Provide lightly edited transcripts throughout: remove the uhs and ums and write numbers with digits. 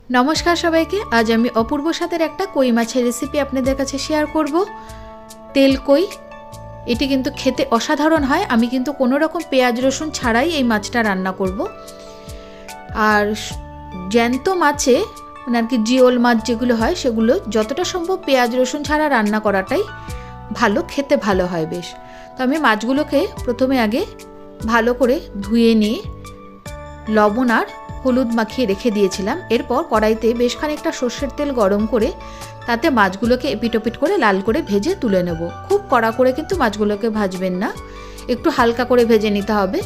নমস্কার সবাইকে। আজ আমি অপূর্ব স্বাদের একটা কই মাছের রেসিপি আপনাদের কাছে শেয়ার করব। তেল কই, এটি কিন্তু খেতে অসাধারণ হয়। আমি কিন্তু কোনো রকম পেঁয়াজ রসুন ছাড়াই এই মাছটা রান্না করব। আর জ্যান্ত মাছে মানে আর কি জিওল মাছ যেগুলো হয় সেগুলো যতটা সম্ভব পেঁয়াজ রসুন ছাড়া রান্না করাটাই ভালো, খেতে ভালো হয় বেশ। তো আমি মাছগুলোকে প্রথমে আগে ভালো করে ধুয়ে নিয়ে লবণ আর হলুদ মাখিয়ে রেখে দিয়েছিলাম। এরপর কড়াইতে বেশ খানিকটা সর্ষের তেল গরম করে তাতে মাছগুলোকে এপিটোপিট করে লাল করে ভেজে তুলে নেব। খুব কড়া করে কিন্তু মাছগুলোকে ভাজবেন না, একটু হালকা করে ভেজে নিতে হবে।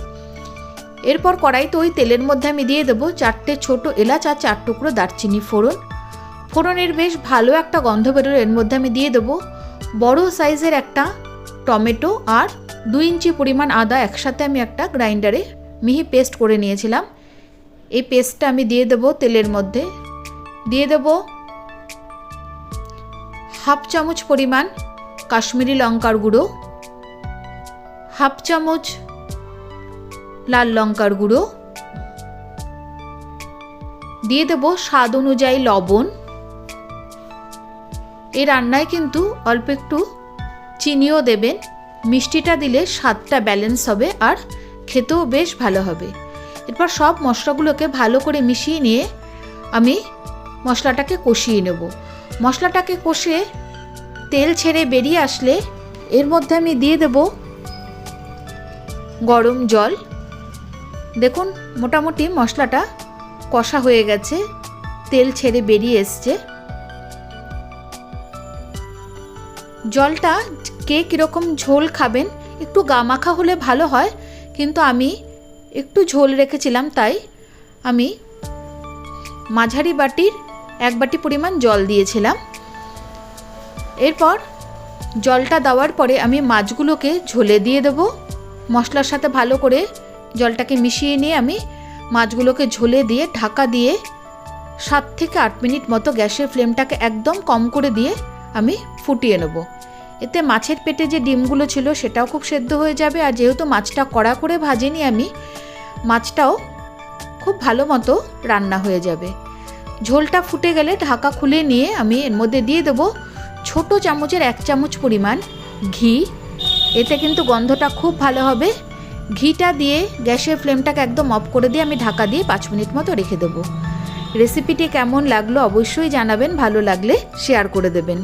এরপর কড়াইতে ওই তেলের মধ্যে আমি দিয়ে দেবো 4টে ছোট এলাচ আর 4 টুকরো দারচিনি ফোড়ন। ফোড়নের বেশ ভালো একটা গন্ধ বেরোলে এর মধ্যে আমি দিয়ে দেবো বড় সাইজের একটা টমেটো আর 2 ইঞ্চি পরিমাণ আদা একসাথে আমি একটা গ্রাইন্ডারে মিহি পেস্ট করে নিয়েছিলাম। এই পেস্টটা আমি দিয়ে দেবো তেলের মধ্যে। দিয়ে দেবো হাফ চামচ পরিমাণ কাশ্মীরি লঙ্কার গুঁড়ো, হাফ চামচ লাল লঙ্কার গুঁড়ো, দিয়ে দেবো স্বাদ অনুযায়ী লবণ। এই রান্নায় কিন্তু অল্প একটু চিনিও দেবেন, মিষ্টিটা দিলে স্বাদটা ব্যালেন্স হবে আর খেতেও বেশ ভালো হবে। এরপর সব মশলাগুলোকে ভালো করে মিশিয়ে নিয়ে আমি মশলাটাকে কষিয়ে নেব। মশলাটাকে কষিয়ে তেল ছেড়ে বেরিয়ে আসলে এর মধ্যে আমি দিয়ে দেব গরম জল। দেখুন মোটামুটি মশলাটা কষা হয়ে গেছে, তেল ছেড়ে বেরিয়ে এসছে। জলটা কে কীরকম ঝোল খাবেন, একটু গামাখা হলে ভালো হয়, কিন্তু আমি একটু ঝোল রেখেছিলাম তাই আমি মাঝারি বাটির 1 বাটি পরিমাণ জল দিয়েছিলাম। এরপর জলটা দেওয়ার পরে আমি মাছগুলোকে ঝোলে দিয়ে দেব। মশলার সাথে ভালো করে জলটাকে মিশিয়ে নিয়ে আমি মাছগুলোকে ঝোলে দিয়ে ঢাকা দিয়ে 7 থেকে 8 মিনিট মতো গ্যাসের ফ্লেমটাকে একদম কম করে দিয়ে আমি ফুটিয়ে নেব। এতে মাছের পেটে যে ডিমগুলো ছিল সেটাও খুব সেদ্ধ হয়ে যাবে। আর যেহেতু মাছটা কড়া করে ভাজিনি আমি, মাছটাও খুব ভালো মতো রান্না হয়ে যাবে। ঝোলটা ফুটে গেলে ঢাকা খুলে নিয়ে আমি এর মধ্যে দিয়ে দেবো ছোট চামচের 1 চামচ পরিমাণ ঘি। এতে কিন্তু গন্ধটা খুব ভালো হবে। ঘিটা দিয়ে গ্যাসের ফ্লেমটাকে একদম অফ করে দিয়ে আমি ঢাকা দিয়ে 5 মিনিট মতো রেখে দেবো। রেসিপিটি কেমন লাগলো অবশ্যই জানাবেন, ভালো লাগলে শেয়ার করে দেবেন।